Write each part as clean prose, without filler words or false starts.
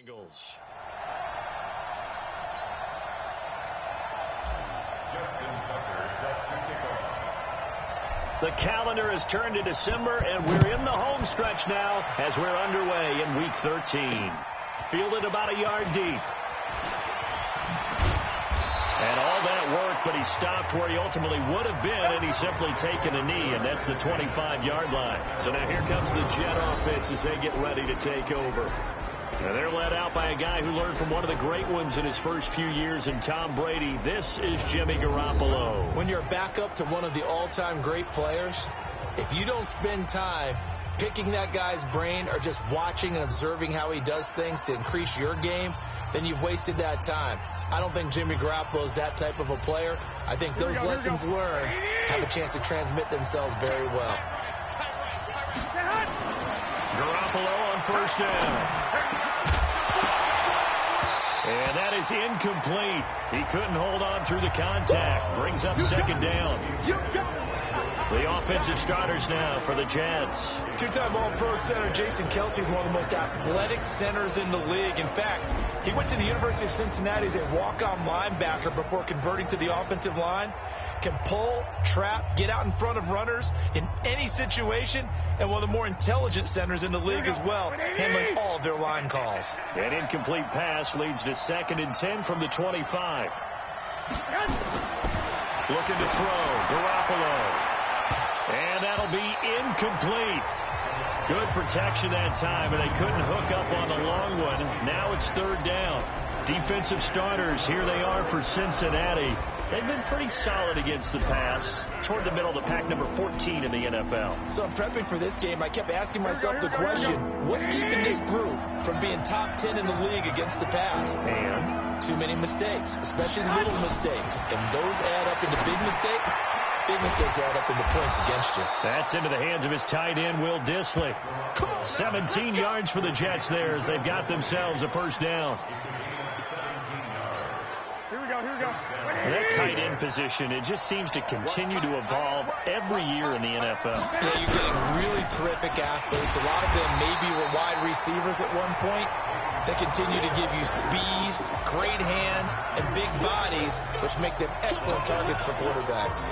Bengals. The calendar has turned to December, and we're in the home stretch now as we're underway in Week 13. Fielded about a yard deep. And all that work, but he stopped where he ultimately would have been, and he's simply taken a knee, and that's the 25-yard line. So now here comes the Jet offense as they get ready to take over. And they're led out by a guy who learned from one of the great ones in his first few years in Tom Brady. This is Jimmy Garoppolo. When you're a backup to one of the all-time great players, if you don't spend time picking that guy's brain or just watching and observing how he does things to increase your game, then you've wasted that time. I don't think Jimmy Garoppolo is that type of a player. I think those lessons learned have a chance to transmit themselves very well. Garoppolo on first down. And that is incomplete. He couldn't hold on through the contact. Brings up second down. The offensive starters now for the Jets. Two-time All-Pro center Jason Kelce is one of the most athletic centers in the league. In fact, he went to the University of Cincinnati as a walk-on linebacker before converting to the offensive line. Can pull, trap, get out in front of runners in any situation, and one of the more intelligent centers in the league as well, handling all of their line calls. An incomplete pass leads to 2nd and 10 from the 25. Looking to throw, Garoppolo. And that'll be incomplete. Good protection that time, and they couldn't hook up on the long one. Now it's 3rd down. Defensive starters, here they are for Cincinnati. They've been pretty solid against the pass. Toward the middle of the pack, number 14 in the NFL. So I'm prepping for this game. I kept asking myself the question, what's keeping this group from being top 10 in the league against the pass? And too many mistakes, especially little mistakes. And those add up into big mistakes. Big mistakes add up into points against you. That's into the hands of his tight end, Will Dissly. 17 yards for the Jets there as they've got themselves a first down. Here we go. That tight end position, it just seems to continue to evolve every year in the NFL. Yeah, you're getting really terrific athletes. A lot of them maybe were wide receivers at one point. They continue to give you speed, great hands, and big bodies, which make them excellent targets for quarterbacks.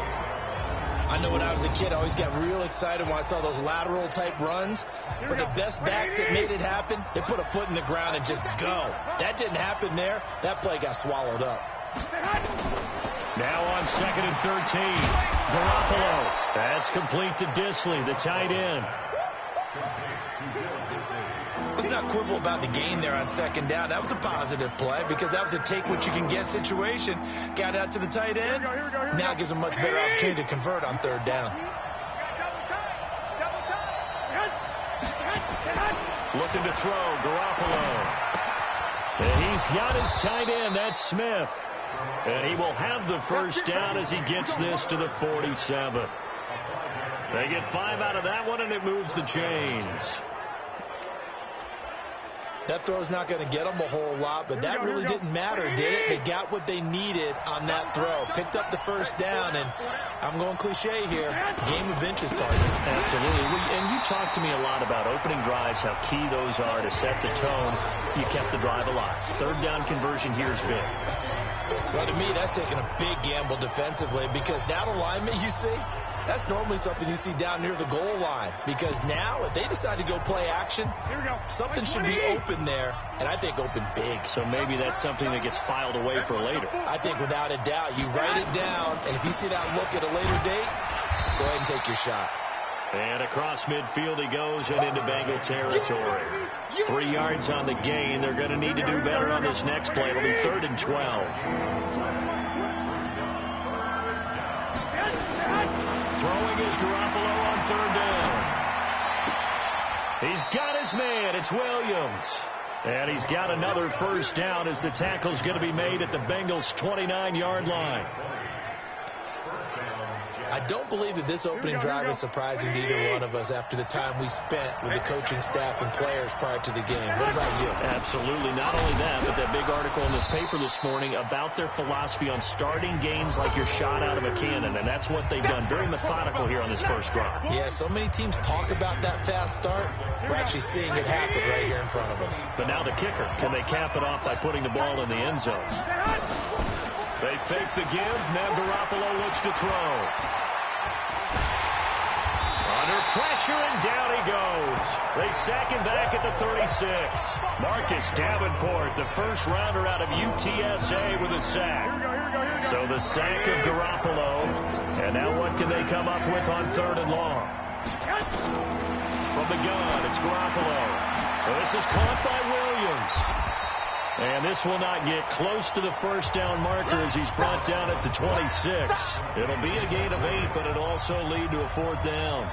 I know when I was a kid, I always got real excited when I saw those lateral-type runs. But the best backs that made it happen, they put a foot in the ground and just go. That didn't happen there. That play got swallowed up. Now on 2nd and 13. Garoppolo. That's complete to Dissly, the tight end. Let's not quibble about the gain there on 2nd down. That was a positive play because that was a take-what-you-can-get situation. Got out to the tight end. Now gives a much better opportunity to convert on 3rd down. Looking to throw, Garoppolo. And he's got his tight end, that's Smith. And he will have the first down as he gets this to the 47. They get 5 out of that one, and it moves the chains. That throw's not going to get them a whole lot, but that really didn't matter, did it? They got what they needed on that throw. Picked up the first down, and I'm going cliche here. Game of inches, partner. Absolutely. And you talked to me a lot about opening drives, how key those are to set the tone. You kept the drive alive. 3rd down conversion here is big. Well, to me, that's taking a big gamble defensively because that alignment you see, that's normally something you see down near the goal line. Because now, if they decide to go play action, something should be open there, and I think open big. So maybe that's something that gets filed away for later. I think without a doubt, you write it down, and if you see that look at a later date, go ahead and take your shot. And across midfield he goes and into Bengal territory. 3 yards on the gain. They're going to need to do better on this next play. It'll be 3rd and 12. Throwing is Garoppolo on 3rd down. He's got his man. It's Williams. And he's got another first down as the tackle's going to be made at the Bengals' 29-yard line. I don't believe that this opening drive is surprising to either one of us after the time we spent with the coaching staff and players prior to the game. What about you? Absolutely. Not only that, but that big article in the paper this morning about their philosophy on starting games like you're shot out of a cannon, and that's what they've done. Very methodical here on this first drive. Yeah, so many teams talk about that fast start. We're actually seeing it happen right here in front of us. But now the kicker. Can they cap it off by putting the ball in the end zone? They fake the give. Now Garoppolo looks to throw. Under pressure, and down he goes. They sack him back at the 36. Marcus Davenport, the first rounder out of UTSA, with a sack. So the sack of Garoppolo. And now what can they come up with on 3rd and long? From the gun, it's Garoppolo. This is caught by Williams. And this will not get close to the first down marker as he's brought down at the 26. It'll be a gain of 8, but it'll also lead to a 4th down.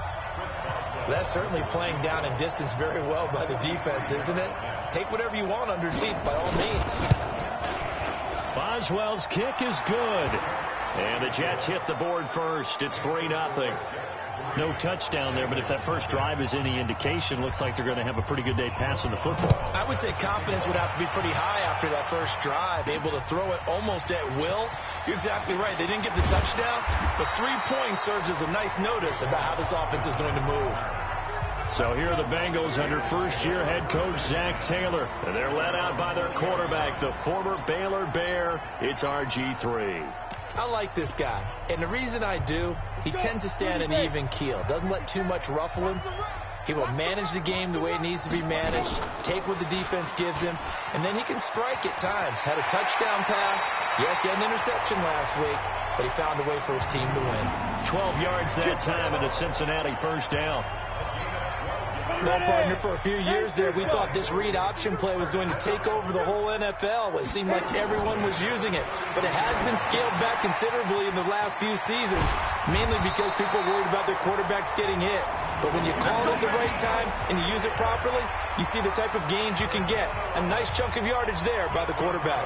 That's certainly playing down in distance very well by the defense, isn't it? Take whatever you want underneath, by all means. Boswell's kick is good. And the Jets hit the board first. It's 3-0. No touchdown there, but if that first drive is any indication, looks like they're going to have a pretty good day passing the football. I would say confidence would have to be pretty high after that first drive, able to throw it almost at will. You're exactly right. They didn't get the touchdown, but 3 points serves as a nice notice about how this offense is going to move. So here are the Bengals under first-year head coach Zach Taylor. And they're led out by their quarterback, the former Baylor Bear. It's RG3. I like this guy, and the reason I do, he tends to stay on an even keel. Doesn't let too much ruffle him. He will manage the game the way it needs to be managed, take what the defense gives him, and then he can strike at times. Had a touchdown pass. Yes, he had an interception last week, but he found a way for his team to win. 12 yards that time and a Cincinnati first down. Well, partner, for a few years there, we thought this read option play was going to take over the whole NFL. It seemed like everyone was using it, but it has been scaled back considerably in the last few seasons, mainly because people are worried about their quarterbacks getting hit. But when you call it at the right time and you use it properly, you see the type of gains you can get. A nice chunk of yardage there by the quarterback.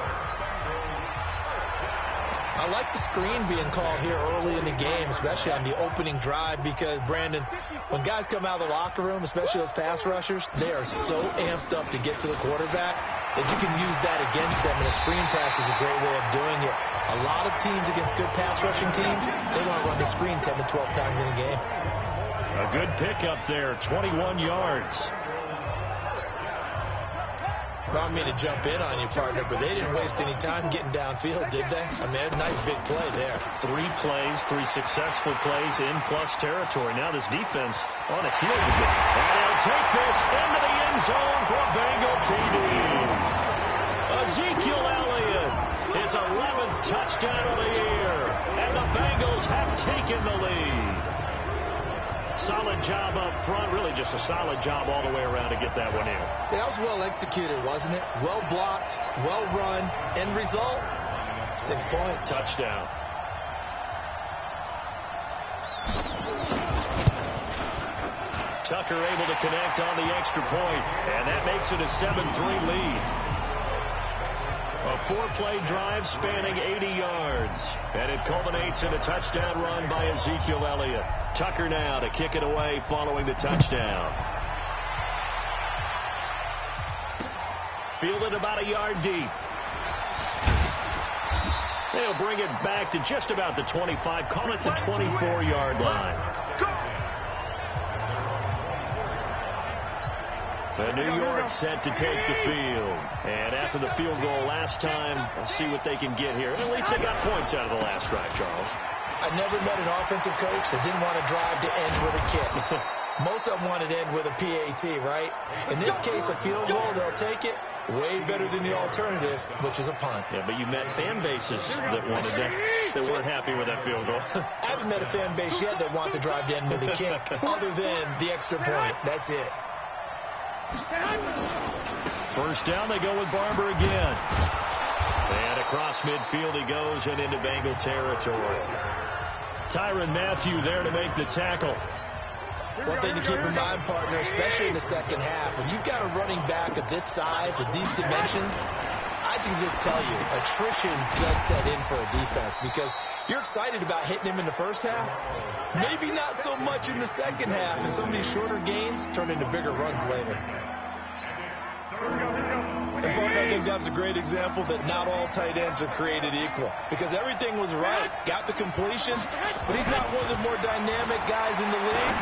I like the screen being called here early in the game, especially on the opening drive, because, Brandon, when guys come out of the locker room, especially those pass rushers, they are so amped up to get to the quarterback that you can use that against them, and a screen pass is a great way of doing it. A lot of teams against good pass rushing teams, they want to run the screen 10 to 12 times in a game. A good pickup there, 21 yards. I don't mean to jump in on you, partner, but they didn't waste any time getting downfield, did they? I mean, a nice big play there. 3 plays, 3 successful plays in plus territory. Now this defense on its heels again. And they'll take this into the end zone for a Bengal TD. Ezekiel Elliott, his 11th touchdown of the year. And the Bengals have taken the lead. Solid job up front, really just a solid job all the way around to get that one in. That was well executed, wasn't it? Well blocked, well run. End result, 6 points. Touchdown. Tucker able to connect on the extra point, and that makes it a 7-3 lead. A 4-play drive spanning 80 yards, and it culminates in a touchdown run by Ezekiel Elliott. Tucker now to kick it away following the touchdown. Fielded about a yard deep. They'll bring it back to just about the 25, call it the 24-yard line. The New York set to take the field. And after the field goal last time, we'll see what they can get here. At least they got points out of the last drive, Charles. I never met an offensive coach that didn't want to drive to end with a kick. Most of them wanted to end with a PAT, right? In this case, a field goal, they'll take it. Way better than the alternative, which is a punt. Yeah, but you met fan bases that wanted that, that weren't happy with that field goal. I haven't met a fan base yet that wants to drive to end with a kick, other than the extra point. That's it. First down, they go with Barber again. And across midfield he goes and into Bengal territory. Tyrann Mathieu there to make the tackle. One thing to keep in mind, partner, especially in the second half, when you've got a running back of this size, of these dimensions, I can just tell you, attrition does set in for a defense because you're excited about hitting him in the first half. Maybe not so much in the second half, and some of these shorter gains turn into bigger runs later. And partner, I think that's a great example that not all tight ends are created equal because everything was right. Got the completion, but he's not one of the more dynamic guys in the league.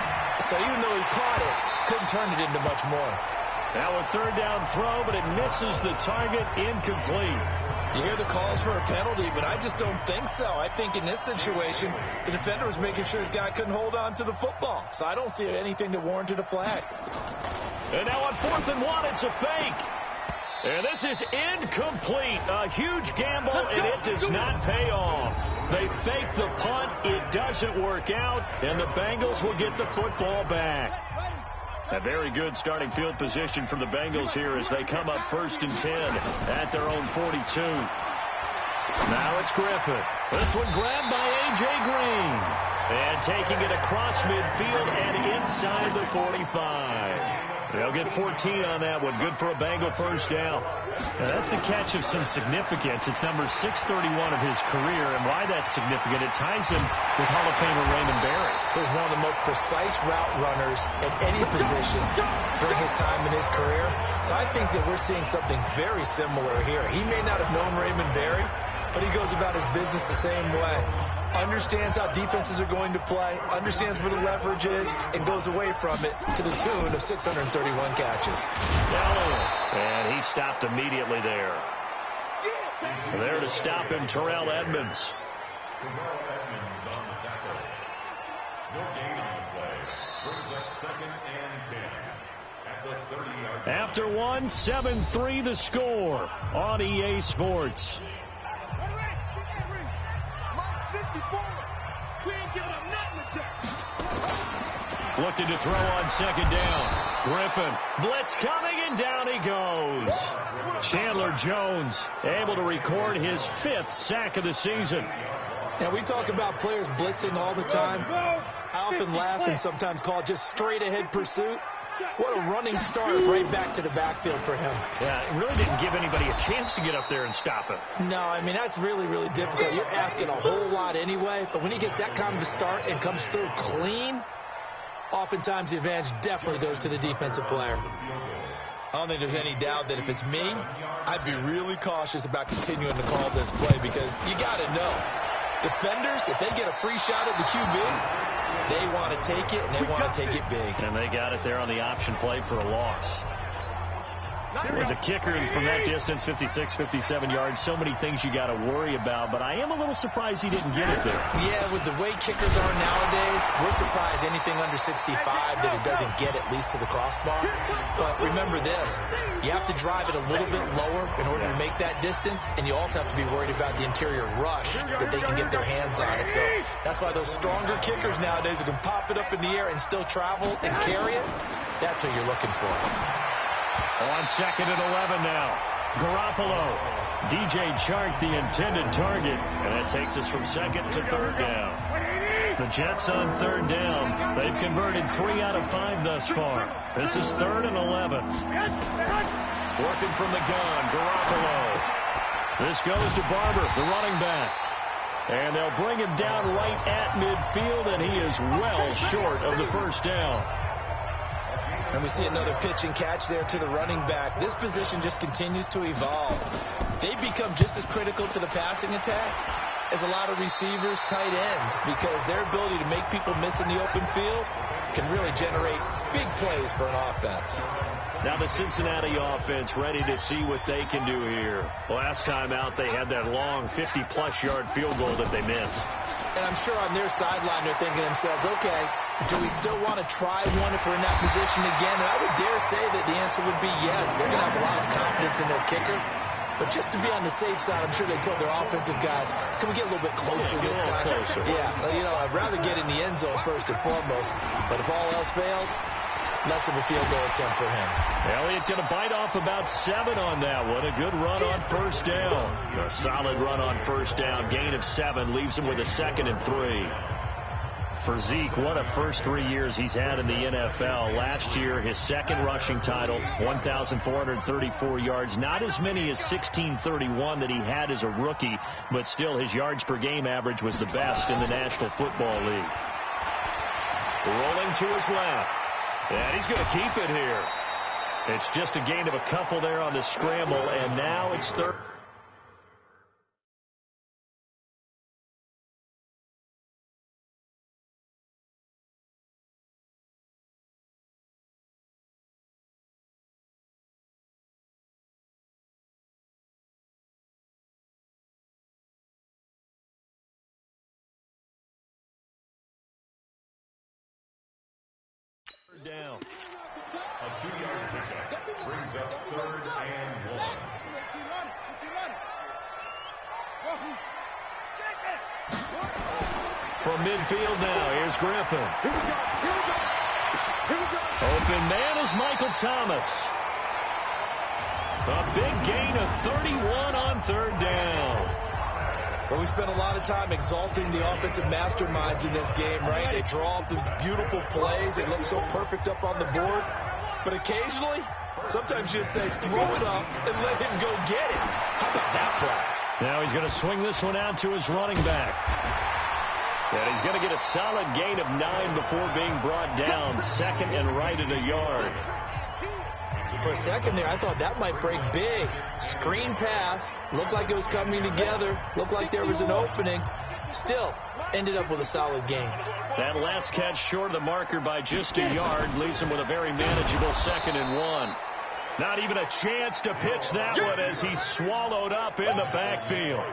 So even though he caught it, couldn't turn it into much more. Now a third down throw, but it misses the target, incomplete. You hear the calls for a penalty, but I just don't think so. I think in this situation, the defender was making sure his guy couldn't hold on to the football. So I don't see anything that warranted a flag. And now on 4th and 1, it's a fake. And this is incomplete. A huge gamble, and it does not pay off. They fake the punt. It doesn't work out, and the Bengals will get the football back. A very good starting field position from the Bengals here as they come up 1st and 10 at their own 42. Now it's Griffin. This one grabbed by A.J. Green. And taking it across midfield and inside the 45. They'll get 14 on that one. Good for a Bengal first down. Now that's a catch of some significance. It's number 631 of his career, and why that's significant, it ties him with Hall of Famer Raymond Berry. He was one of the most precise route runners at any position during his time in his career. So I think that we're seeing something very similar here. He may not have known Raymond Berry, but he goes about his business the same way. Understands how defenses are going to play, understands where the leverage is, and goes away from it to the tune of 631 catches. And he stopped immediately there. There to stop him, Terrell Edmonds. Terrell Edmonds on the tackle. No gain on the play. Brings up 2nd and 10 at the 30-yard line. After 1, 7-3 the score on EA Sports. Looking to throw on 2nd down. Griffin, blitz coming, and down he goes. Chandler Jones able to record his 5th sack of the season. Now, we talk about players blitzing all the time. I often laugh and sometimes call it just straight-ahead pursuit. What a running start right back to the backfield for him. Yeah, it really didn't give anybody a chance to get up there and stop him. No, I mean, that's really, really difficult. You're asking a whole lot anyway, but when he gets that kind of a start and comes through clean, oftentimes the advantage definitely goes to the defensive player. I don't think there's any doubt that if it's me, I'd be really cautious about continuing to call this play because you got to know, defenders, if they get a free shot at the QB, they want to take it, and they want to take it big. And they got it there on the option play for a loss. It was a kicker from that distance, 56, 57 yards. So many things you got to worry about, but I am a little surprised he didn't get it there. Yeah, with the way kickers are nowadays, we're surprised anything under 65 that it doesn't get at least to the crossbar. But remember this, you have to drive it a little bit lower in order to make that distance, and you also have to be worried about the interior rush that they can get their hands on it. So that's why those stronger kickers nowadays who can pop it up in the air and still travel and carry it, that's who you're looking for. On 2nd and 11 now. Garoppolo. DJ Chark, the intended target. And that takes us from 2nd to 3rd down. The Jets on 3rd down. They've converted 3 out of 5 thus far. This is 3rd and 11. Working from the gun, Garoppolo. This goes to Barber, the running back. And they'll bring him down right at midfield, and he is well short of the first down. And we see another pitch and catch there to the running back. This position just continues to evolve. They become just as critical to the passing attack as a lot of receivers, tight ends, because their ability to make people miss in the open field can really generate big plays for an offense. Now the Cincinnati offense ready to see what they can do here. Last time out, they had that long 50-plus yard field goal that they missed. And I'm sure on their sideline they're thinking to themselves, okay, do we still want to try one if we're in that position again? And I would dare say that the answer would be yes. They're going to have a lot of confidence in their kicker. But just to be on the safe side, I'm sure they told their offensive guys, can we get a little bit closer this time? Closer. Yeah, you know, I'd rather get in the end zone first and foremost. But if all else fails, less of a field goal attempt for him. Elliott going to bite off about 7 on that one. A good run on first down. A solid run on first down. Gain of 7 leaves him with a 2nd and 3. For Zeke, what a first 3 years he's had in the NFL. Last year, his second rushing title, 1,434 yards. Not as many as 1,631 that he had as a rookie, but still his yards per game average was the best in the National Football League. Rolling to his left. And he's going to keep it here. It's just a gain of a couple there on the scramble, and now it's third. Down. A 2-yard pickup brings up 3rd and 1. From midfield now, here's Griffin. Open man is Michael Thomas. A big gain of 31 on 3rd down. Well, we spent a lot of time exalting the offensive masterminds in this game, right? They draw up these beautiful plays. They look so perfect up on the board. But occasionally, sometimes you just say, throw it up and let him go get it. How about that play? Now he's going to swing this one out to his running back. And he's going to get a solid gain of 9 before being brought down. 2nd and right at a yard. For a second there, I thought that might break big. Screen pass. Looked like it was coming together. Looked like there was an opening. Still, ended up with a solid gain. That last catch short of the marker by just a yard leaves him with a very manageable 2nd and 1. Not even a chance to pitch that one as he's swallowed up in the backfield.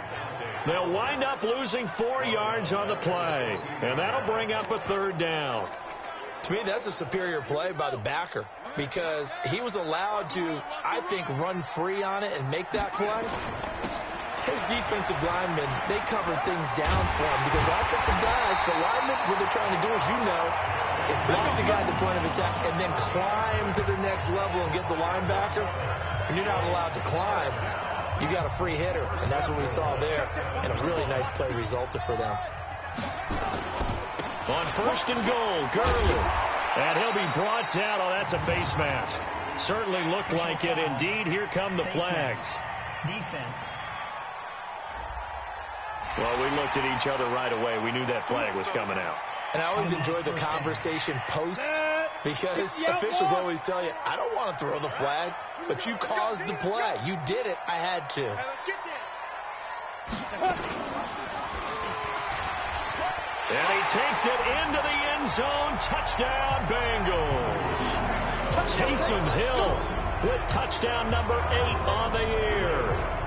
They'll wind up losing 4 yards on the play, and that'll bring up a 3rd down. To me, that's a superior play by the backer because he was allowed to, I think, run free on it and make that play. His defensive linemen, they covered things down for him because offensive guys, the linemen, what they're trying to do, as you know, is block the guy at the point of attack and then climb to the next level and get the linebacker. When you're not allowed to climb, you got a free hitter, and that's what we saw there, and a really nice play resulted for them. On 1st and goal, Gurley. And he'll be brought down. Oh, that's a face mask. Certainly looked like it. Indeed, here come the flags. Defense. Well, we looked at each other right away. We knew that flag was coming out. And I always enjoy the conversation post because officials always tell you, I don't want to throw the flag, but you caused the play. You did it. I had to. And he takes it into the end zone. Touchdown, Bengals. Taysom Hill with touchdown number 8 on the year.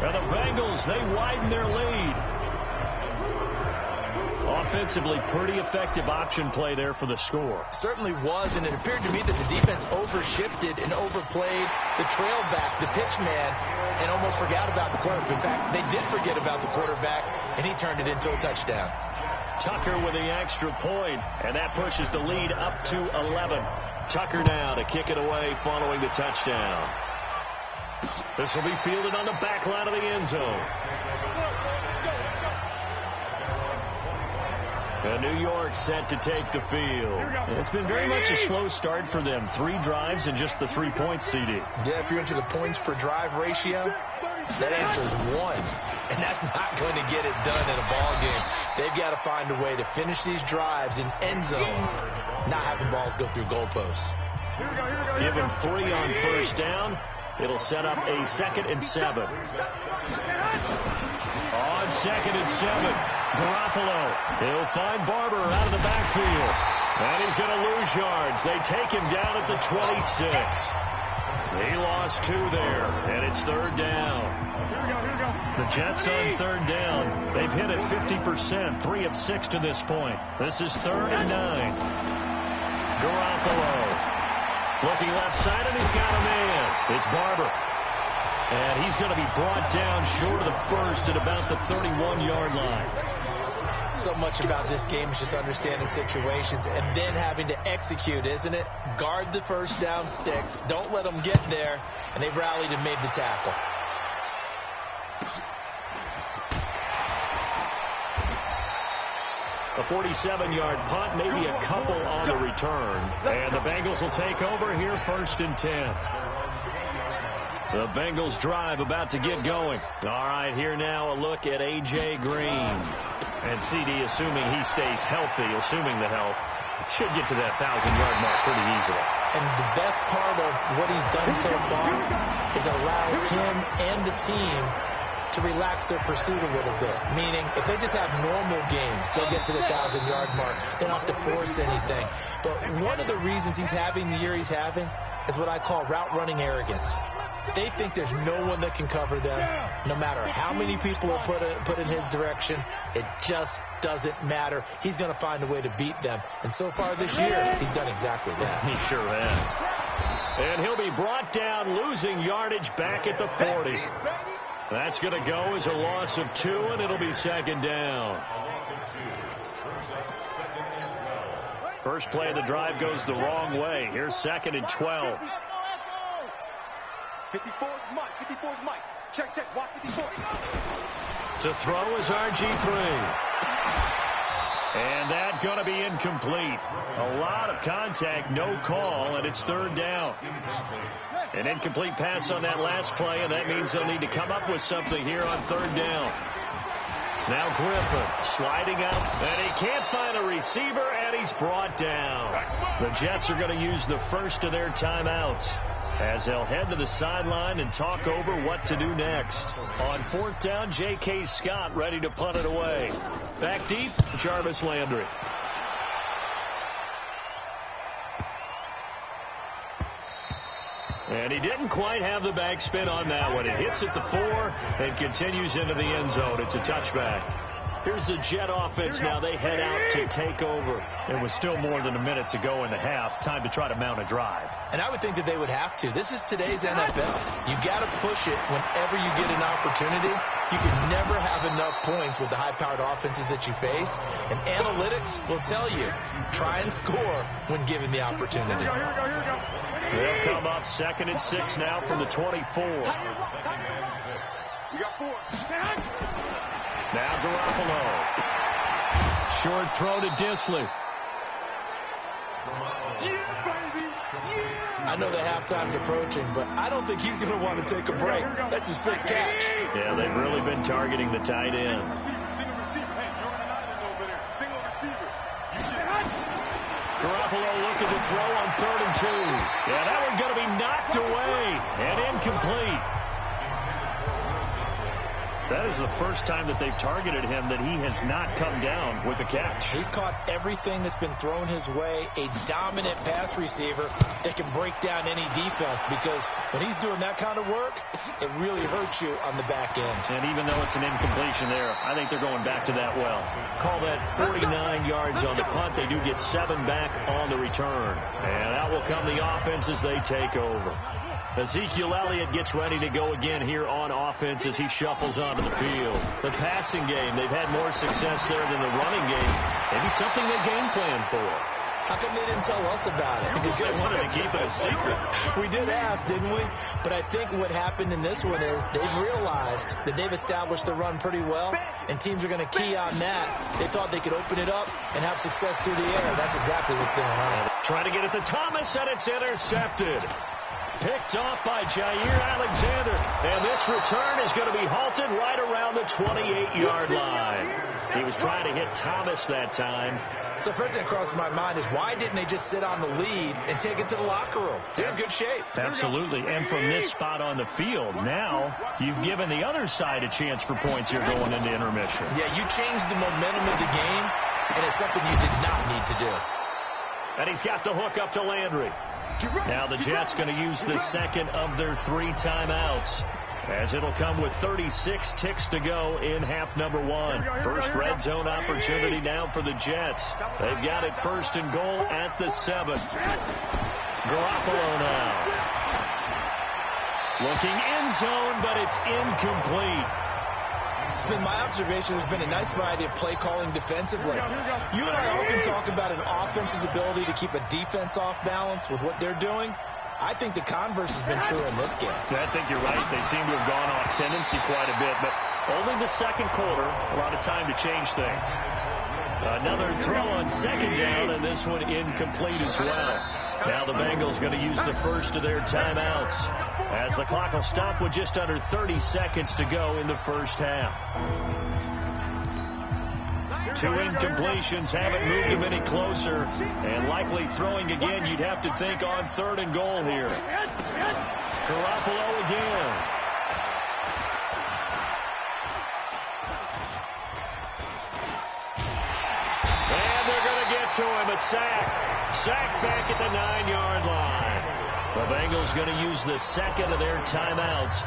And the Bengals, they widen their lead. Offensively, pretty effective option play there for the score. Certainly was, and it appeared to me that the defense overshifted and overplayed the trail back, the pitch man, and almost forgot about the quarterback. In fact, they did forget about the quarterback, and he turned it into a touchdown. Tucker with the extra point, and that pushes the lead up to 11. Tucker now to kick it away following the touchdown. This will be fielded on the back line of the end zone. And New York set to take the field. It's been very much a slow start for them. 3 drives and just the 3 points, CD. Yeah, if you're into the points per drive ratio, that answer is 1. And that's not going to get it done in a ball game. They've got to find a way to finish these drives in end zones, not having balls go through goalposts. Give him 3 on 1st down. It'll set up a 2nd and 7. On 2nd and 7, Garoppolo. He'll find Barber out of the backfield. And he's going to lose yards. They take him down at the 26. He lost 2 there, and it's 3rd down. The Jets on 3rd down. They've hit it 50%, 3 of 6 to this point. This is 3rd and 9. Garoppolo looking left side, and he's got a man. It's Barber. And he's going to be brought down short of the first at about the 31-yard line. So much about this game is just understanding situations and then having to execute, isn't it? Guard the first down sticks. Don't let them get there. And they've rallied and made the tackle. A 47-yard punt, maybe a couple on the return. And the Bengals will take over here, 1st and 10. The Bengals drive about to get going. All right, here now a look at A.J. Green. And CD, assuming he stays healthy, assuming the health, should get to that 1,000-yard mark pretty easily. And the best part of what he's done so far is allows him and the team to relax their pursuit a little bit. Meaning, if they just have normal games, they'll get to the 1,000-yard mark. They don't have to force anything. But one of the reasons he's having the year he's having is what I call route running arrogance. They think there's no one that can cover them. No matter how many people are put in his direction, it just doesn't matter. He's going to find a way to beat them. And so far this year, he's done exactly that. He sure has. And he'll be brought down, losing yardage back at the 40. That's going to go as a loss of 2, and it'll be 2nd down. First play of the drive goes the wrong way. Here's 2nd and 12. 54's Mike. 54's Mike. Check. Watch 54. To throw is RG3. And that's going to be incomplete. A lot of contact, no call, and it's 3rd down. An incomplete pass on that last play, and that means they'll need to come up with something here on 3rd down. Now Griffin sliding out, and he can't find a receiver, and he's brought down. The Jets are going to use the first of their timeouts as they'll head to the sideline and talk over what to do next. On 4th down, J.K. Scott ready to punt it away. Back deep, Jarvis Landry. And he didn't quite have the backspin on that one. It hits at the 4 and continues into the end zone. It's a touchback. Here's the Jet offense now. They head out to take over. It was still more than a minute to go in the half. Time to try to mount a drive. And I would think that they would have to. This is today's NFL. You got to push it whenever you get an opportunity. You can never have enough points with the high-powered offenses that you face. And analytics will tell you, try and score when given the opportunity. Here we go. They'll come up 2nd and 6 now from the 24. We got 4. Now Garoppolo. Short throw to Disley. Yeah, baby. Yeah. I know the halftime's approaching, but I don't think he's going to want to take a break. That's his fifth catch. Yeah, they've really been targeting the tight end. Single receiver. Hey, Jordan and Island over there. Single receiver. Garoppolo looking to throw on 3rd and 2. Yeah, that one's going to be knocked away and incomplete. That is the first time that they've targeted him that he has not come down with a catch. He's caught everything that's been thrown his way. A dominant pass receiver that can break down any defense, because when he's doing that kind of work, it really hurts you on the back end. And even though it's an incompletion there, I think they're going back to that well. Call that 49 yards on the punt. They do get 7 back on the return. And out will come the offense as they take over. Ezekiel Elliott gets ready to go again here on offense as he shuffles onto the field. The passing game, they've had more success there than the running game. Maybe something they game plan for. How come they didn't tell us about it? Because they wanted to keep it a secret. We did ask, didn't we? But I think what happened in this one is they've realized that they've established the run pretty well, and teams are going to key on that. They thought they could open it up and have success through the air. That's exactly what's going on. Trying to get it to Thomas, and it's intercepted. Picked off by Jair Alexander. And this return is going to be halted right around the 28-yard line. He was trying to hit Thomas that time. So first thing that crosses my mind is, why didn't they just sit on the lead and take it to the locker room? They're in good shape. Absolutely. And from this spot on the field, now you've given the other side a chance for points here going into intermission. Yeah, you changed the momentum of the game, and it's something you did not need to do. And he's got the hook up to Landry. Now the Jets going to use the second of their 3 timeouts, as it'll come with 36 ticks to go in half number 1. First red zone opportunity now for the Jets. They've got it 1st and goal at the 7. Garoppolo now. Looking end zone, but it's incomplete. It's been my observation there's been a nice variety of play calling defensively. You and I often talk about an offense's ability to keep a defense off balance with what they're doing. I think the converse has been true in this game. I think you're right. They seem to have gone off tendency quite a bit, but only the second quarter, a lot of time to change things. Another throw on second down, and this one incomplete as well. Now the Bengals going to use the first of their timeouts as the clock will stop with just under 30 seconds to go in the first half. 2 incompletions haven't moved them any closer, and likely throwing again, you'd have to think on 3rd and goal here. Garoppolo again. And they're going to get to him. A sack. Sack back at the 9-yard line. The Bengals going to use the second of their timeouts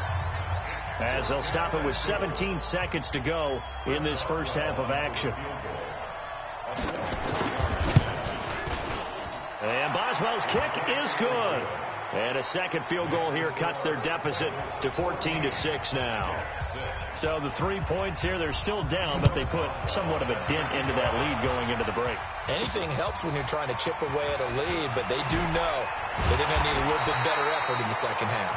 as they'll stop it with 17 seconds to go in this first half of action. And Boswell's kick is good. And a second field goal here cuts their deficit to 14-6 now. So the 3 points here, they're still down, but they put somewhat of a dent into that lead going into the break. Anything helps when you're trying to chip away at a lead, but they do know that they're going to need a little bit better effort in the second half.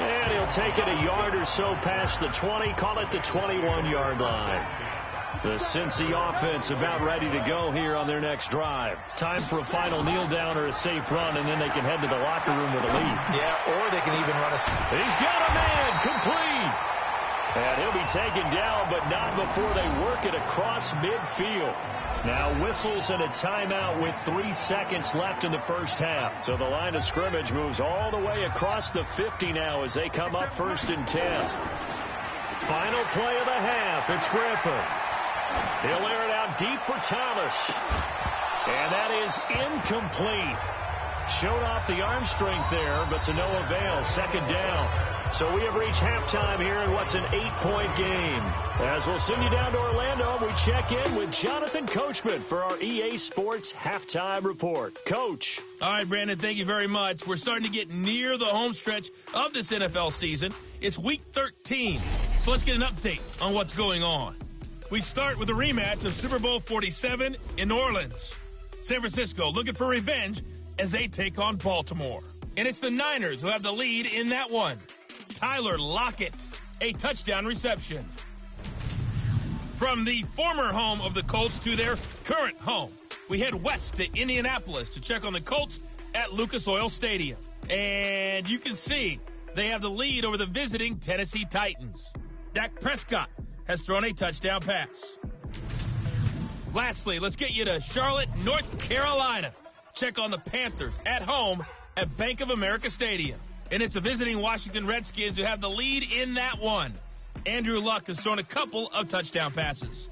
And he'll take it a yard or so past the 20, call it the 21-yard line. The Cincy offense about ready to go here on their next drive. Time for a final kneel down or a safe run, and then they can head to the locker room with a lead. Yeah, or they can even run a... He's got a man, complete. And he'll be taken down, but not before they work it across midfield. Now whistles and a timeout with 3 seconds left in the first half. So the line of scrimmage moves all the way across the 50 now as they come up 1st and 10. Final play of the half. It's Griffin. He'll air it out deep for Thomas. And that is incomplete. Showed off the arm strength there, but to no avail. Second down. So we have reached halftime here in what's an 8-point game. As we'll send you down to Orlando, we check in with Jonathan Coachman for our EA Sports Halftime Report. Coach. All right, Brandon, thank you very much. We're starting to get near the home stretch of this NFL season. It's Week 13, so let's get an update on what's going on. We start with a rematch of Super Bowl 47 in New Orleans. San Francisco looking for revenge as they take on Baltimore. And it's the Niners who have the lead in that one. Tyler Lockett, a touchdown reception. From the former home of the Colts to their current home, we head west to Indianapolis to check on the Colts at Lucas Oil Stadium. And you can see they have the lead over the visiting Tennessee Titans. Dak Prescott has thrown a touchdown pass. Lastly, let's get you to Charlotte, North Carolina. Check on the Panthers at home at Bank of America Stadium. And it's the visiting Washington Redskins who have the lead in that one. Andrew Luck has thrown a couple of touchdown passes.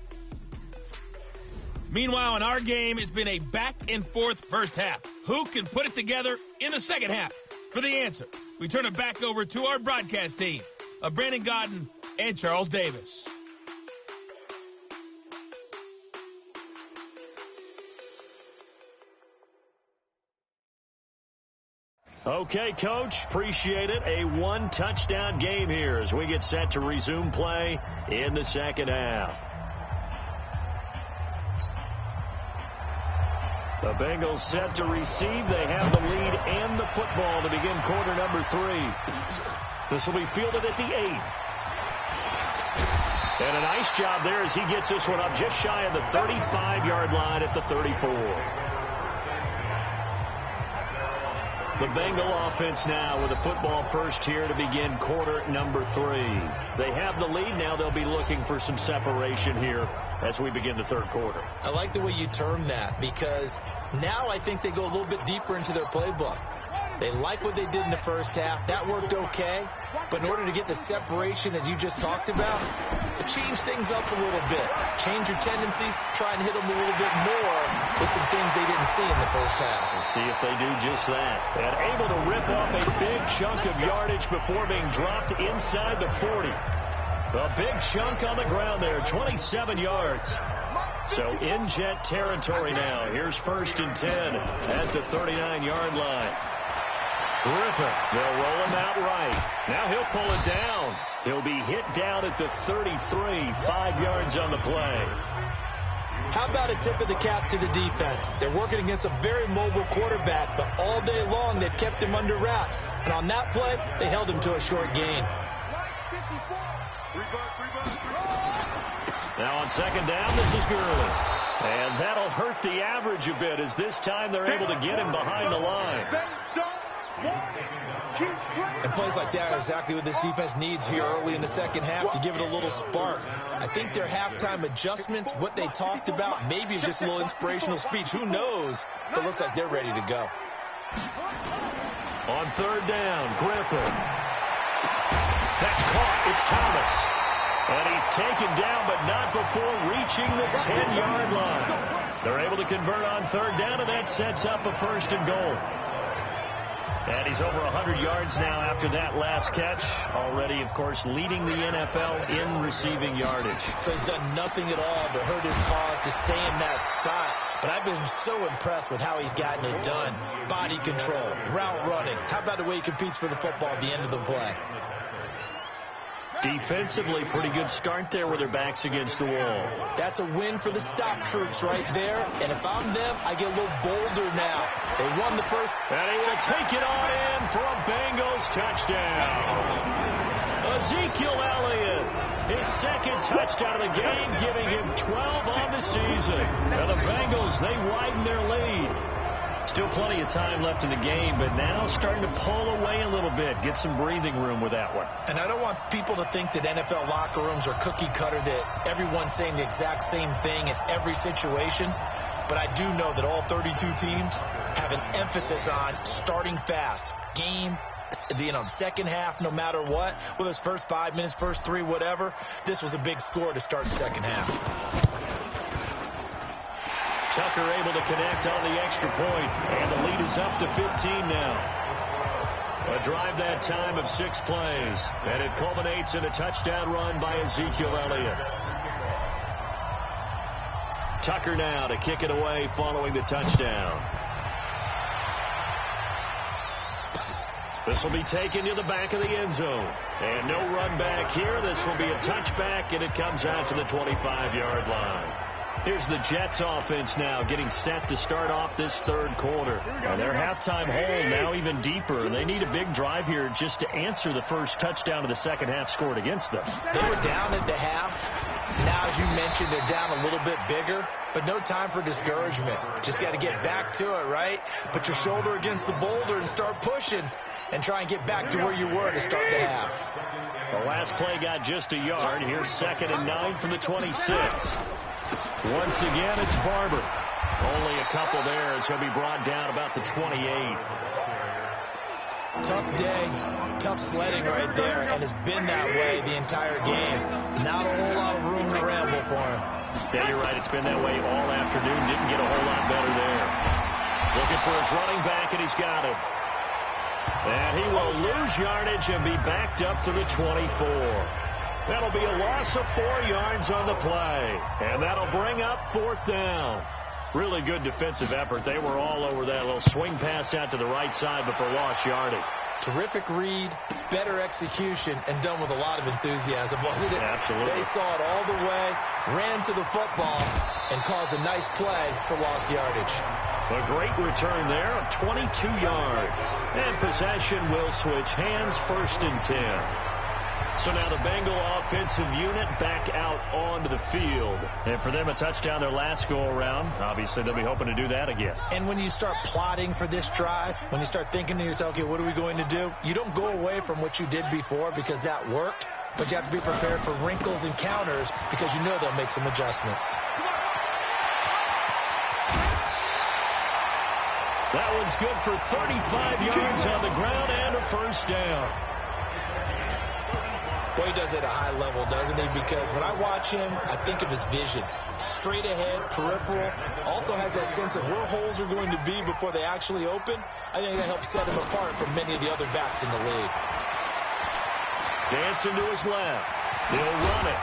Meanwhile, in our game, it's been a back-and-forth first half. Who can put it together in the second half? For the answer, we turn it back over to our broadcast team of Brandon Godden and Charles Davis. Okay, Coach, appreciate it. A 1-touchdown game here as we get set to resume play in the second half. The Bengals set to receive. They have the lead and the football to begin quarter number 3. This will be fielded at the 8. And a nice job there as he gets this one up just shy of the 35-yard line at the 34. The Bengal offense now with a football first here to begin quarter number 3. They have the lead now. They'll be looking for some separation here as we begin the third quarter. I like the way you term that because now I think they go a little bit deeper into their playbook. They like what they did in the first half. That worked okay. But in order to get the separation that you just talked about, change things up a little bit. Change your tendencies. Try and hit them a little bit more with some things they didn't see in the first half. We'll see if they do just that. And able to rip off a big chunk of yardage before being dropped inside the 40. A big chunk on the ground there, 27 yards. So in jet territory now. Here's 1st and 10 at the 39-yard line. Griffin, they'll roll him out right. Now he'll pull it down. He'll be hit down at the 33, 5 yards on the play. How about a tip of the cap to the defense? They're working against a very mobile quarterback, but all day long they've kept him under wraps. And on that play, they held him to a short gain. Now on second down, this is Gurley. And that'll hurt the average a bit as this time they're able to get him behind the line. And plays like that are exactly what this defense needs here early in the second half to give it a little spark. I think their halftime adjustments, what they talked about, maybe it's just a little inspirational speech. Who knows? But it looks like they're ready to go. On third down, Griffin. That's caught. It's Thomas. And he's taken down, but not before reaching the 10-yard line. They're able to convert on third down, and that sets up a first and goal. And he's over 100 yards now after that last catch. Already, of course, leading the NFL in receiving yardage. So he's done nothing at all to hurt his cause to stay in that spot. But I've been so impressed with how he's gotten it done. Body control, route running. How about the way he competes for the football at the end of the play? Defensively, pretty good start there with their backs against the wall. That's a win for the stop troops right there. And if I'm them, I get a little bolder now. They won the first. And he will take it on in for a Bengals touchdown. Ezekiel Elliott, his second touchdown of the game, giving him 12 on the season. And the Bengals, they widen their lead. Still plenty of time left in the game, but now starting to pull away a little bit. Get some breathing room with that one. And I don't want people to think that NFL locker rooms are cookie cutter, that everyone's saying the exact same thing in every situation. But I do know that all 32 teams have an emphasis on starting fast. Game, the second half, no matter what. Whether it's first 5 minutes, first 3, whatever. This was a big score to start the second half. Tucker able to connect on the extra point, and the lead is up to 15 now. A drive that time of 6 plays, and it culminates in a touchdown run by Ezekiel Elliott. Tucker now to kick it away following the touchdown. This will be taken to the back of the end zone. And no run back here. This will be a touchback, and it comes out to the 25-yard line. Here's the Jets offense now getting set to start off this third quarter. And their halftime hole now even deeper. And they need a big drive here just to answer the first touchdown of the second half scored against them. They were down at the half. Now, as you mentioned, they're down a little bit bigger. But no time for discouragement. Just got to get back to it, right? Put your shoulder against the boulder and start pushing. And try and get back to where you were to start the half. The last play got just a yard. Here's 2nd and 9 from the 26. Once again, it's Barber. Only a couple there as he'll be brought down about the 28. Tough day, tough sledding right there, and it's been that way the entire game. Not a whole lot of room to ramble for him. Yeah, you're right. It's been that way all afternoon. Didn't get a whole lot better there. Looking for his running back, and he's got it. And he will lose yardage and be backed up to the 24. That'll be a loss of 4 yards on the play. And that'll bring up 4th down. Really good defensive effort. They were all over that little swing pass out to the right side before lost yardage. Terrific read, better execution, and done with a lot of enthusiasm, wasn't it? Absolutely. They saw it all the way, ran to the football, and caused a nice play for lost yardage. A great return there of 22 yards. And possession will switch hands, 1st and 10. So now the Bengal offensive unit back out onto the field. And for them, a touchdown their last go-around. Obviously, they'll be hoping to do that again. And when you start plotting for this drive, when you start thinking to yourself, okay, what are we going to do? You don't go away from what you did before because that worked. But you have to be prepared for wrinkles and counters because you know they'll make some adjustments. That one's good for 35 yards on the ground and a 1st down. Boy, he does it at a high level, doesn't he? Because when I watch him, I think of his vision. Straight ahead, peripheral. Also has that sense of where holes are going to be before they actually open. I think that helps set him apart from many of the other backs in the league. Dancing to his left. He'll run it.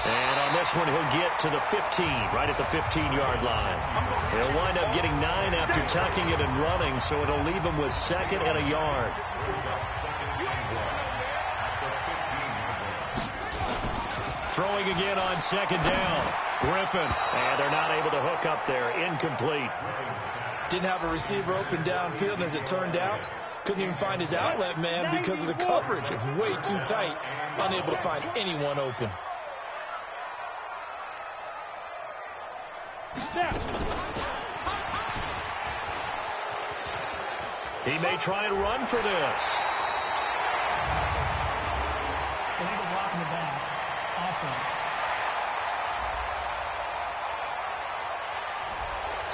And on this one, he'll get to the 15, right at the 15-yard line. He'll wind up getting 9 after tucking it and running, so it'll leave him with 2nd and a yard. Throwing again on 2nd down. Griffin. And they're not able to hook up there. Incomplete. Didn't have a receiver open downfield, and as it turned out, couldn't even find his outlet man because of the coverage. It's way too tight. Unable to find anyone open. He may try and run for this. They have a block in the back. Offense.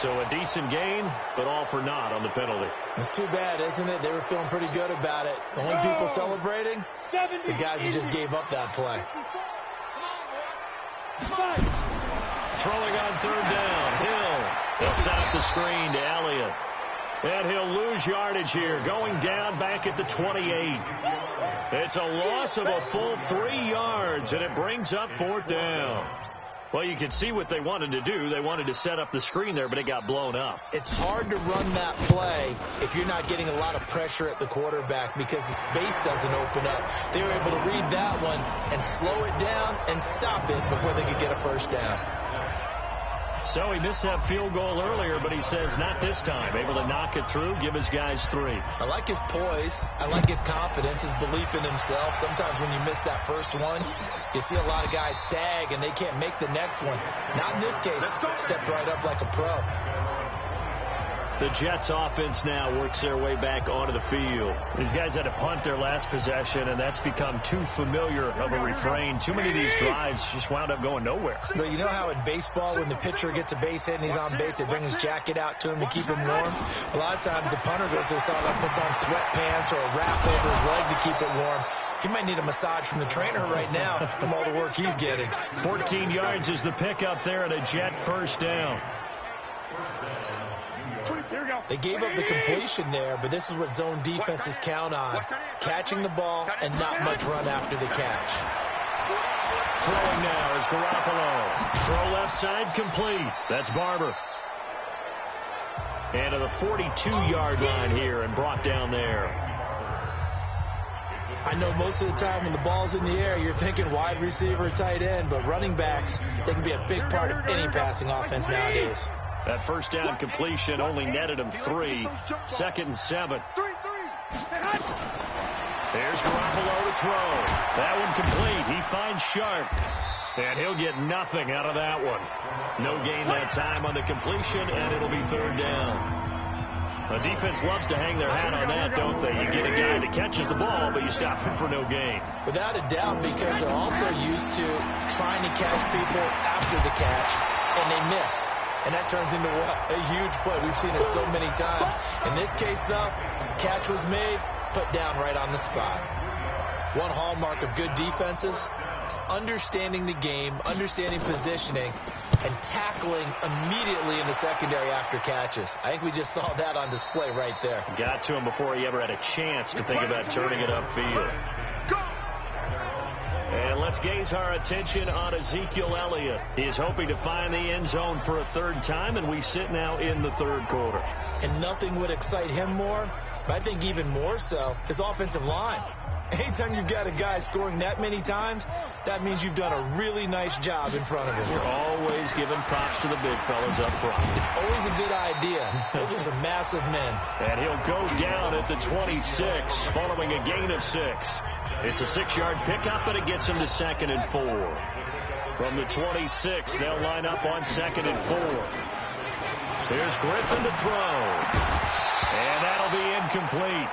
So a decent gain, but all for naught on the penalty. It's too bad, isn't it? They were feeling pretty good about it. The only people celebrating, the guys who just gave up that play. Throwing on third down. Hill. They'll set up the screen to Elliott. And he'll lose yardage here, going down back at the 28. It's a loss of a full 3 yards, and it brings up fourth down. Well, you can see what they wanted to do. They wanted to set up the screen there, but it got blown up. It's hard to run that play if you're not getting a lot of pressure at the quarterback because the space doesn't open up. They were able to read that one and slow it down and stop it before they could get a first down. So he missed that field goal earlier, but he says not this time. Able to knock it through, give his guys 3. I like his poise. I like his confidence, his belief in himself. Sometimes when you miss that first one, you see a lot of guys sag and they can't make the next one. Not in this case. Stepped right up like a pro. The Jets offense now works their way back onto the field. These guys had to punt their last possession, and that's become too familiar of a refrain. Too many of these drives just wound up going nowhere. But you know how in baseball, when the pitcher gets a base hit and he's on base, they bring his jacket out to him to keep him warm? A lot of times the punter goes to the sideline, puts on sweatpants or a wrap over his leg to keep it warm. He might need a massage from the trainer right now from all the work he's getting. 14 yards is the pickup there at a Jet first down. They gave up the completion there, but this is what zone defenses count on. Catching the ball and not much run after the catch. Throwing now is Garoppolo. Throw left side complete. That's Barber. And to the 42-yard line here and brought down there. I know most of the time when the ball's in the air, you're thinking wide receiver, tight end, but running backs, they can be a big part of any passing offense nowadays. That first down completion only netted him 3. 2nd and 7. There's Garoppolo to throw. That one complete. He finds Sharp. And he'll get nothing out of that one. No gain that time on the completion, and it'll be third down. The defense loves to hang their hat on that, don't they? You get a guy that catches the ball, but you stop him for no gain. Without a doubt, because they're also used to trying to catch people after the catch, and they miss. And that turns into what? A huge play. We've seen it so many times. In this case, though, catch was made, put down right on the spot. One hallmark of good defenses is understanding the game, understanding positioning, and tackling immediately in the secondary after catches. I think we just saw that on display right there. Got to him before he ever had a chance to think about turning it upfield. And let's gaze our attention on Ezekiel Elliott. He is hoping to find the end zone for a third time, and we sit now in the third quarter. And nothing would excite him more, but I think even more so, his offensive line. Anytime you've got a guy scoring that many times, that means you've done a really nice job in front of him. We're always giving props to the big fellas up front. It's always a good idea. Those are some massive men. And he'll go down at the 26, following a gain of 6. It's a 6-yard pickup, and it gets him to 2nd and 4. From the 26, they'll line up on 2nd and 4. Here's Griffin to throw. And that'll be incomplete.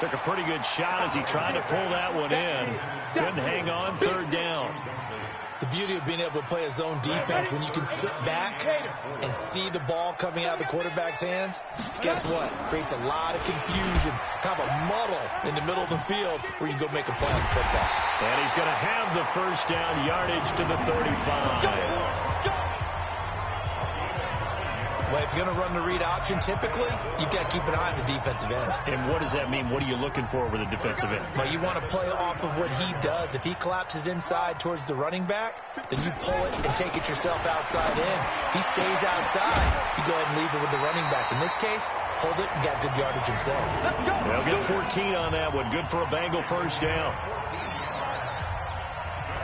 Took a pretty good shot as he tried to pull that one in. Couldn't hang on, third down. The beauty of being able to play a zone defense when you can sit back and see the ball coming out of the quarterback's hands, guess what? Creates a lot of confusion, kind of a muddle in the middle of the field where you go make a play on football. And he's going to have the first down, yardage to the 35. Well, if you're going to run the read option, typically, you've got to keep an eye on the defensive end. And what does that mean? What are you looking for with the defensive end? Well, you want to play off of what he does. If he collapses inside towards the running back, then you pull it and take it yourself outside in. If he stays outside, you go ahead and leave it with the running back. In this case, pulled it and got good yardage himself. They'll get 14 on that one. Good for a Bengal first down.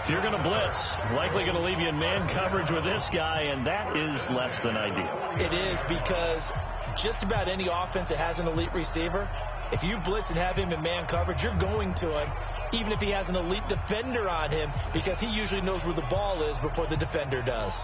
If you're going to blitz, likely going to leave you in man coverage with this guy, and that is less than ideal. It is, because just about any offense that has an elite receiver, if you blitz and have him in man coverage, you're going to him, even if he has an elite defender on him, because he usually knows where the ball is before the defender does.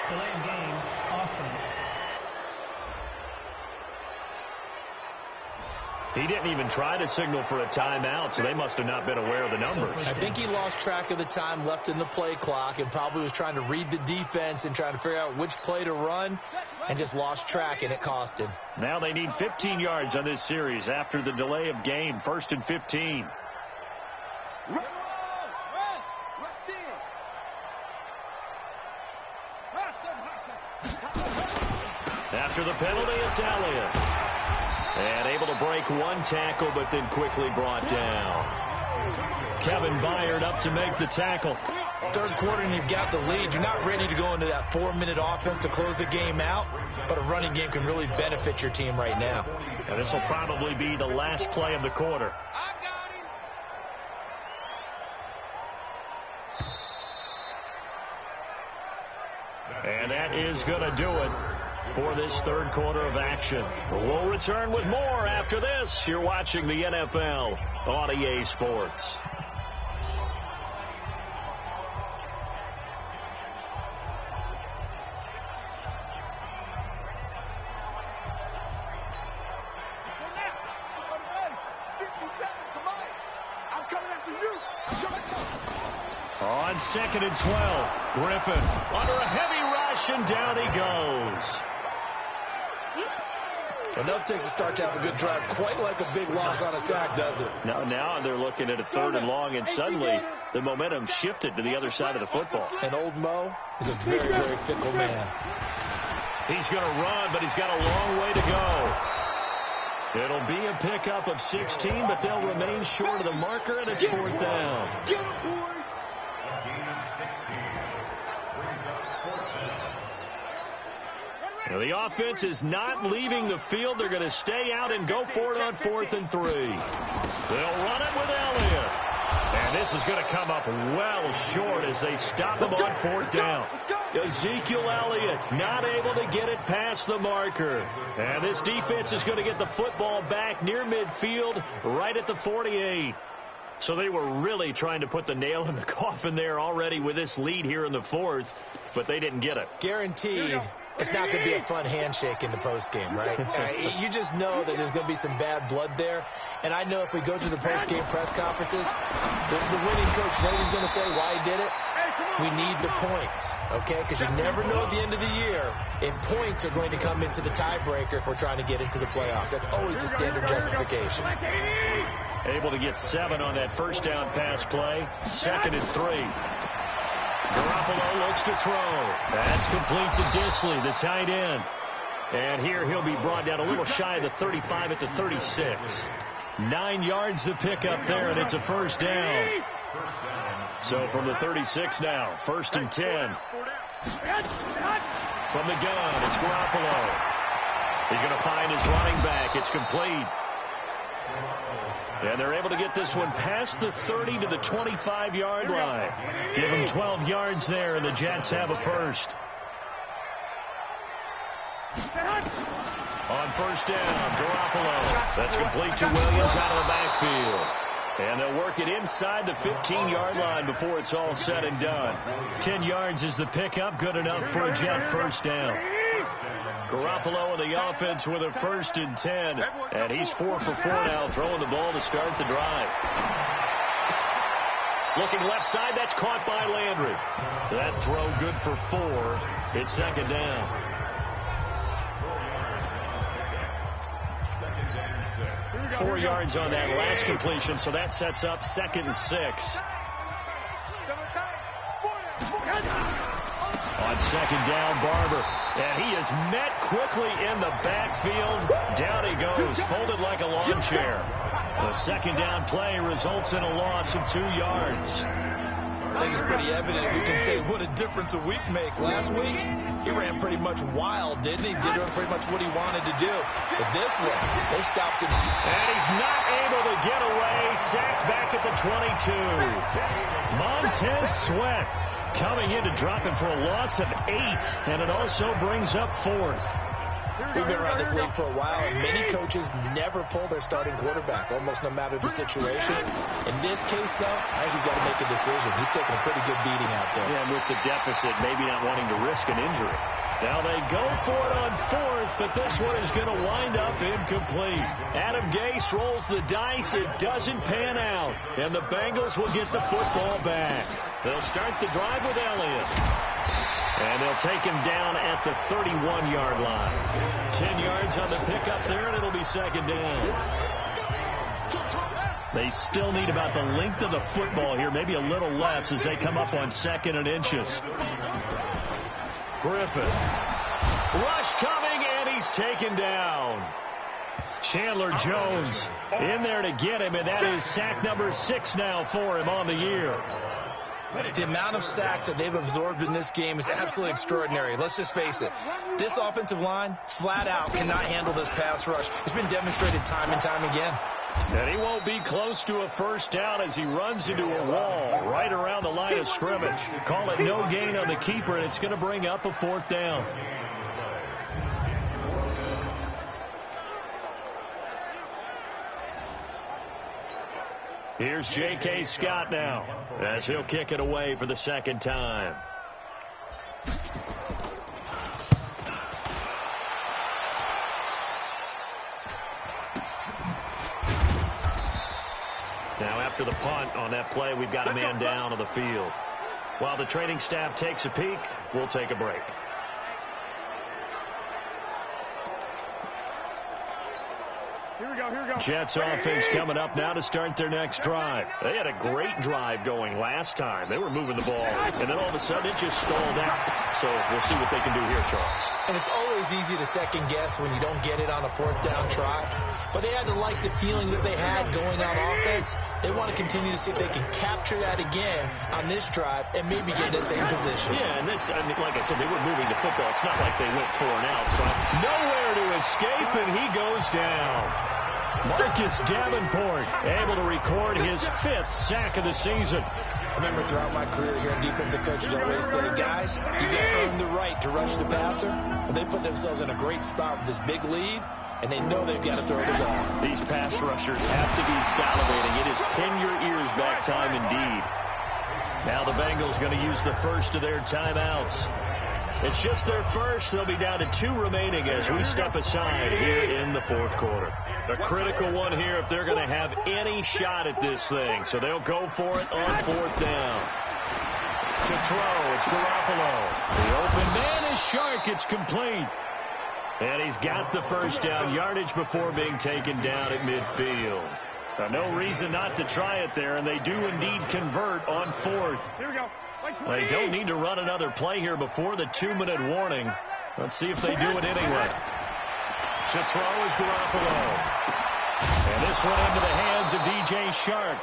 Delay of game, offense. He didn't even try to signal for a timeout, so they must have not been aware of the numbers. I think he lost track of the time left in the play clock and probably was trying to read the defense and trying to figure out which play to run and just lost track, and it cost him. Now they need 15 yards on this series after the delay of game. 1st and 15. After the penalty, it's Elliott. And able to break one tackle, but then quickly brought down. Kevin Byard up to make the tackle. Third quarter and you've got the lead. You're not ready to go into that 4-minute offense to close the game out, but a running game can really benefit your team right now. And this will probably be the last play of the quarter. And that is going to do it for this third quarter of action. We'll return with more after this. You're watching the NFL on EA Sports. On 2nd and 12, Griffin under a heavy rush, and down he goes. Enough takes to start to have a good drive, quite like a big loss on a sack, does it? Now they're looking at a 3rd and long, and suddenly the momentum shifted to the other side of the football. And old Mo is a very, very fickle man. He's going to run, but he's got a long way to go. It'll be a pickup of 16, but they'll remain short of the marker, and it's 4th down. A gain of 16. Brings up 4th down. Now the offense is not leaving the field. They're going to stay out and go for it on 4th and 3. They'll run it with Elliott. And this is going to come up well short as they stop him on 4th down. Ezekiel Elliott not able to get it past the marker. And this defense is going to get the football back near midfield right at the 48. So they were really trying to put the nail in the coffin there already with this lead here in the 4th, but they didn't get it. Guaranteed it's not going to be a fun handshake in the postgame, right? You just know that there's going to be some bad blood there. And I know if we go to the postgame press conferences, the winning coach, you know what he's going to say, why he did it? We need the points, okay? Because you never know at the end of the year if points are going to come into the tiebreaker if we're trying to get into the playoffs. That's always the standard justification. Able to get 7 on that 1st down pass play. 2nd and 3. Garoppolo looks to throw. That's complete to Disley, the tight end. And here he'll be brought down a little shy of the 35 at the 36. 9 yards to pick up there, and it's a 1st down. So from the 36 now, 1st and 10. From the gun, it's Garoppolo. He's going to find his running back. It's complete. And they're able to get this one past the 30 to the 25-yard line. Give them 12 yards there, and the Jets have a 1st. On 1st down, Garoppolo. That's complete to Williams out of the backfield. And they'll work it inside the 15-yard line before it's all said and done. 10 yards is the pickup, good enough for a Jet 1st down. Garoppolo in the offense with a 1st and 10. And he's 4 for 4 now, throwing the ball to start the drive. Looking left side, that's caught by Landry. That throw good for 4. It's 2nd down. 4 yards on that last completion, so that sets up 2nd and 6. On 2nd down, Barber. And he is met quickly in the backfield. Down he goes, folded like a lawn chair. The 2nd down play results in a loss of 2 yards. I think it's pretty evident we can say what a difference a week makes. Last week, he ran pretty much wild, didn't he? Did pretty much what he wanted to do. But this one, they stopped him. And he's not able to get away. Sacked back at the 22. Montez Sweat coming in to drop him for a loss of 8. And it also brings up 4th. We've been around this league for a while, and many coaches never pull their starting quarterback, almost no matter the situation. In this case, though, I think he's got to make a decision. He's taking a pretty good beating out there. Yeah, and with the deficit, maybe not wanting to risk an injury. Now they go for it on fourth, but this one is going to wind up incomplete. Adam Gase rolls the dice. It doesn't pan out, and the Bengals will get the football back. They'll start the drive with Elliott. And they'll take him down at the 31-yard line. 10 yards on the pickup there, and it'll be second down. They still need about the length of the football here, maybe a little less as they come up on 2nd and inches. Griffin. Rush coming, and he's taken down. Chandler Jones in there to get him, and that is sack number 6 now for him on the year. The amount of sacks that they've absorbed in this game is absolutely extraordinary. Let's just face it. This offensive line, flat out, cannot handle this pass rush. It's been demonstrated time and time again. And he won't be close to a first down as he runs into a wall right around the line of scrimmage. Call it no gain on the keeper, and it's going to bring up a 4th down. Here's J.K. Scott now as he'll kick it away for the 2nd time. Now after the punt on that play, we've got a man down on the field. While the training staff takes a peek, we'll take a break. Here we go, here we go. Jets offense coming up now to start their next drive. They had a great drive going last time. They were moving the ball, and then all of a sudden it just stalled out. So we'll see what they can do here, Charles. And it's always easy to second guess when you don't get it on a 4th down try. But they had to like the feeling that they had going on offense. They want to continue to see if they can capture that again on this drive and maybe get in the same position. Yeah, and that's, I mean, like I said, they were moving the football. It's not like they went 4 and out. So nowhere to escape, and he goes down. Marcus Davenport able to record his 5th sack of the season. I remember throughout my career here, defensive coaches always say, guys, you got to earn the right to rush the passer. Well, they put themselves in a great spot with this big lead, and they know they've got to throw the ball. These pass rushers have to be salivating. It is pin your ears back time indeed. Now the Bengals going to use the first of their timeouts. It's just their first. They'll be down to 2 remaining as we step aside here in the 4th quarter. A critical one here if they're going to have any shot at this thing. So they'll go for it on 4th down. To throw, it's Garoppolo. The open man is Shark. It's complete. And he's got the first down yardage before being taken down at midfield. No reason not to try it there, and they do indeed convert on 4th. Here we go. They don't need to run another play here before the 2-minute warning. Let's see if they do it anyway. To throw is Garoppolo. And this one into the hands of DJ Shark.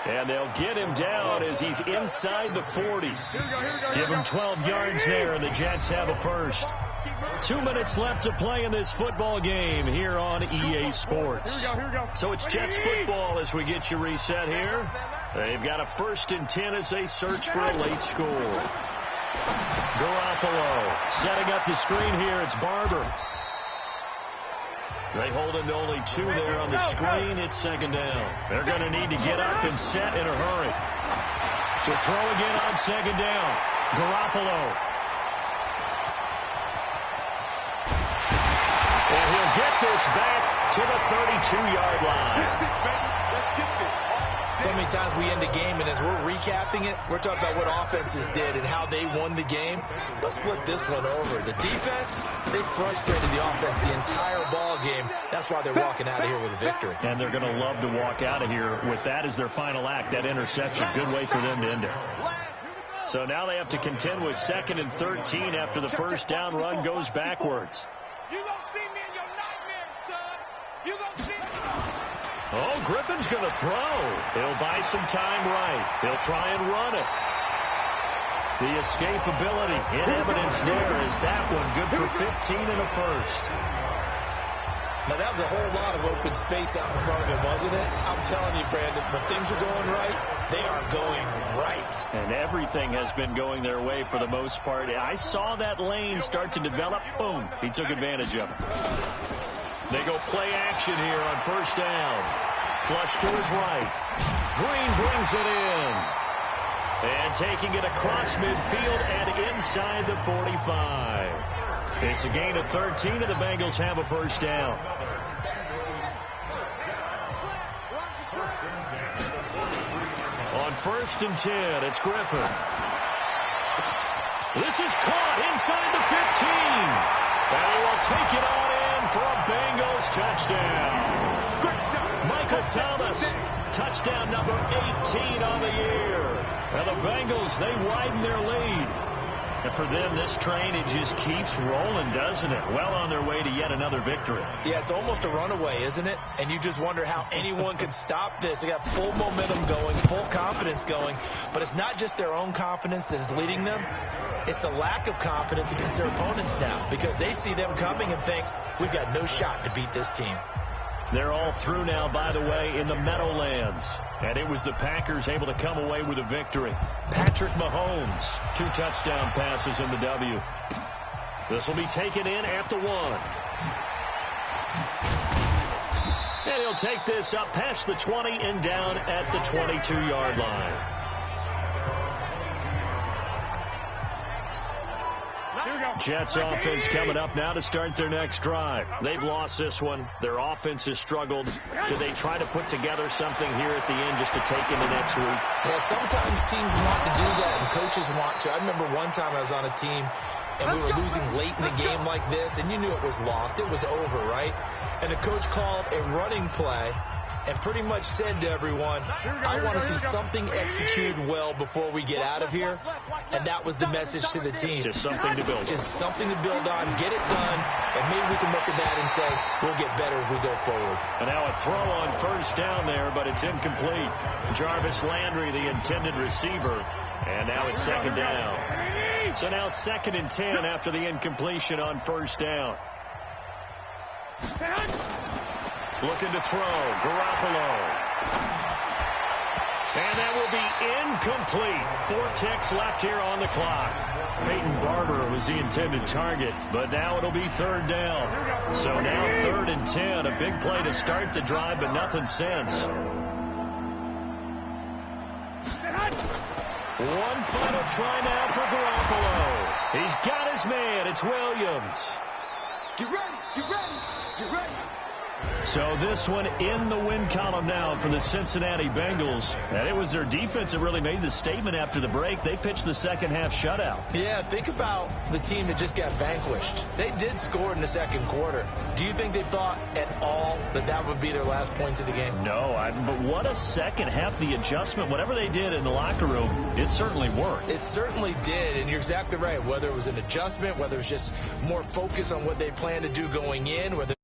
And they'll get him down as he's inside the 40. Give him 12 yards there, and the Jets have a first. 2 minutes left to play in this football game here on EA Sports. Here we go. So it's Jets football as we get you reset here. They've got a 1st and 10 as they search for a late score. Garoppolo setting up the screen here. It's Barber. They hold him to only 2 there on the screen. It's 2nd down. They're going to need to get up and set in a hurry. To throw again on 2nd down. Garoppolo. And he'll get this back to the 32-yard line. So many times we end a game, and as we're recapping it, we're talking about what offenses did and how they won the game. Let's flip this one over. The defense, they frustrated the offense the entire ball game. That's why they're walking out of here with a victory. And they're going to love to walk out of here with that as their final act, that interception. Good way for them to end it. So now they have to contend with 2nd and 13 after the first down run goes backwards. You gonna see me in your nightmares, son. You gonna see me. Oh, Griffin's going to throw. He'll buy some time right. He'll try and run it. The escapability in evidence there is that one. Good for 15 and a first. Now, that was a whole lot of open space out in front of him, wasn't it? I'm telling you, Brandon, when things are going right, they are going right. And everything has been going their way for the most part. I saw that lane start to develop. Boom. He took advantage of it. They go play action here on first down. Flush to his right. Green brings it in. And taking it across midfield and inside the 45. It's a gain of 13, and the Bengals have a first down. On first and 10, it's Griffin. This is caught inside the 15. And he will take it on in for a Bengals touchdown. Michael Thomas, touchdown number 18 on the year. And the Bengals, they widen their lead. And for them, this train, it just keeps rolling, doesn't it? Well on their way to yet another victory. Yeah, it's almost a runaway, isn't it? And you just wonder how anyone could stop this. They got full momentum going, full confidence going. But it's not just their own confidence that is leading them. It's the lack of confidence against their opponents now, because they see them coming and think, we've got no shot to beat this team. They're all through now, by the way, in the Meadowlands. And it was the Packers able to come away with a victory. Patrick Mahomes, 2 touchdown passes in the W. This will be taken in at the 1. And he'll take this up past the 20 and down at the 22-yard line. Jets offense coming up now to start their next drive. They've lost this one. Their offense has struggled. Do they try to put together something here at the end just to take into next week? Yeah, sometimes teams want to do that and coaches want to. I remember one time I was on a team and we were losing late in the game like this, and you knew it was lost. It was over, right? And the coach called a running play and pretty much said to everyone, I want to see something executed well before we get out of here. And that was the message to the team. Just something to build. Just something to build on, get it done, and maybe we can look at that and say, we'll get better as we go forward. And now a throw on first down there, but it's incomplete. Jarvis Landry, the intended receiver, and now it's second down. So now 2nd and 10 after the incompletion on first down. Looking to throw, Garoppolo. And that will be incomplete. 4 ticks left here on the clock. Peyton Barber was the intended target, but now it'll be 3rd down. So now 3rd and 10, a big play to start the drive, but nothing since. One final try now for Garoppolo. He's got his man. It's Williams. Get ready, get ready, get ready. So this one in the win column now for the Cincinnati Bengals. And it was their defense that really made the statement after the break. They pitched the second half shutout. Yeah, think about the team that just got vanquished. They did score in the second quarter. Do you think they thought at all that that would be their last points of the game? No, but what a second half. The adjustment, whatever they did in the locker room, it certainly worked. It certainly did, and you're exactly right. Whether it was an adjustment, whether it was just more focus on what they planned to do going in, whether